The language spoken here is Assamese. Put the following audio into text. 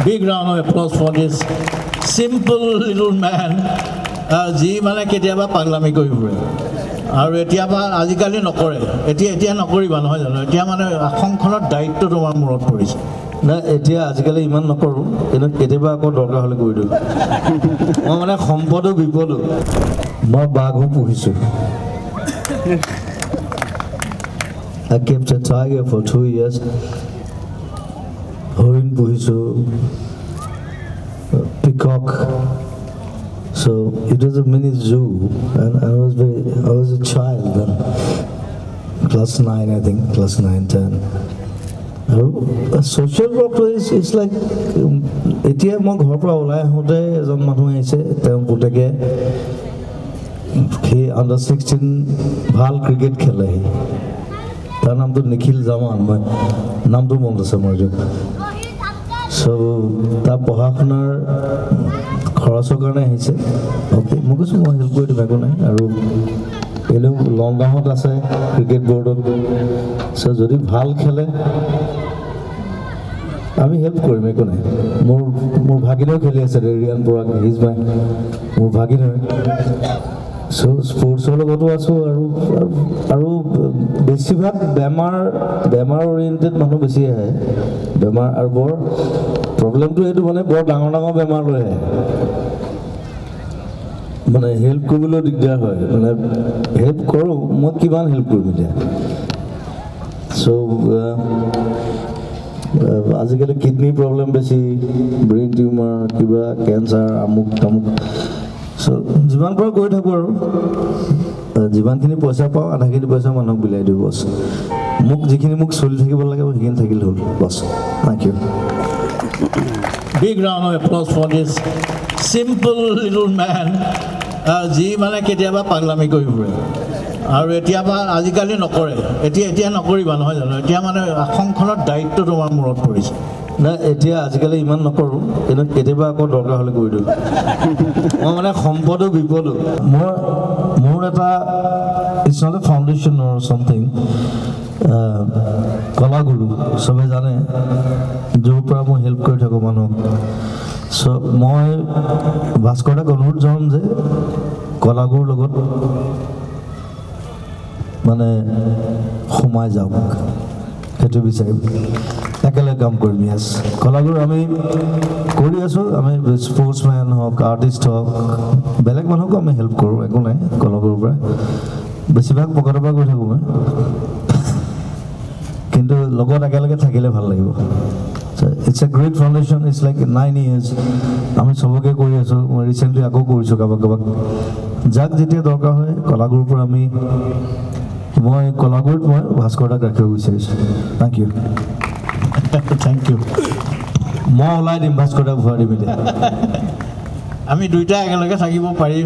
Big round of applause for this simple little man. Ji mane ketiaba paglami koi pure. Aru etiaba azikali nokore. Etia nokori ba nohoy jano. Etia mane akhonkhonor daitto tomar murot porise. Na etia azikali iman nokoru. Eno ketiaba ako dorkar hole koi diu. Moi mane sompodo bipodo. Moi bagho puhisu. I kept a tiger for 2 years. Horin puhisu. Peacock. So it was a mini zoo, and I was a child then, class 9, I think, class 9, 10. A social work is like, etia mo ghor pra olai hote ejon manu aise teum puteke he under 16 bhal cricket khele hi tar naam to Nikhil Zaman moi naam to mon ase mor jo so ta pohakhnar খৰচৰ কাৰণে আহিছে ওকে মই কৈছো মই হেল্প কৰি দিম একো নাই আৰু এলো লংগাহত আছে ক্ৰিকেট বৰ্ডত সো যদি ভাল খেলে আমি হেল্প কৰিম একো নাই মোৰ ভাগিনো খেলি আছে ৰিয়ান পৰাগ হিজ মাই মোৰ ভাগিনো সো স্পৰ্টছৰ লগতো আছো আৰু বেছিভাগ বেমাৰ ওৰিয়েন্টেড মানুহ বেছি আহে বেমাৰ আৰু বৰ প্ৰবলেমটো এইটো মানে বৰ ডাঙৰ বেমাৰ লৈ আহে মানে হেল্প কৰিবলৈ দিগদাৰ হয় মানে হেল্প কৰো মই কিমান হেল্প কৰিম এতিয়া সো আজিকালি কিডনি প্ৰবলেম বেছি ব্ৰেইন টিউমাৰ কিবা কেঞ্চাৰ আমুক তামুক সো যিমান পৰা গৈ থাকো আৰু যিমানখিনি পইচা পাওঁ আধাখিনি পইচা মানুহক বিলাই দিওঁ বছ মোক যিখিনি মোক চলি থাকিব লাগে সেইখিনি থাকিল হ'ল বছ thank you Big round of applause for this simple little man. Ji mane ketiaba paglami koi pure. Aru etiaba azikali nokore. Etia nokori ba nohoy jano. Etia mane akhonkhonor daitto tomar murot porise. Na etia azikali iman nokoru. Eno ketiaba ako dorkar hole koi diu. Moi mane sompodo bipodo. Mor eta it's not a foundation or something. কলাগুৰু সবে জানে যোৰ পৰা মই হেল্প কৰি থাকো মানুহক সো মই ভাস্কৰক অনুৰোধ জনাম যে কলাগুৰুৰ লগত মানে সোমাই যাওক সেইটো বিচাৰিম একেলগে কাম কৰিম ইয়াছ কলাগুৰু আমি কৰি আছো আমি স্পৰ্টছমেন হওক আৰ্টিষ্ট হওক বেলেগ মানুহক আমি হেল্প কৰো একো নাই কলাগুৰুৰ পৰা বেছিভাগ পকেটৰ পৰা কৰি থাকো মই কিন্তু লগত একেলগে থাকিলে ভাল লাগিব it's a great foundation it's like 9 years আমি সবকে কৰি আছো মই ৰিসেন্টলি আকৌ কৰিছো কাবাক যাক যেতিয়া দৰকাৰ হয় কলাগুৰুৰ পৰা আমি মই কলাগুৰুত মই ভাস্কৰক ৰাখিব বিচাৰিছো থ্যাংক ইউ মই ওলাই দিম ভাস্কৰক ভৰাই দিম আমি দুইটা একেলগে থাকিব পাৰি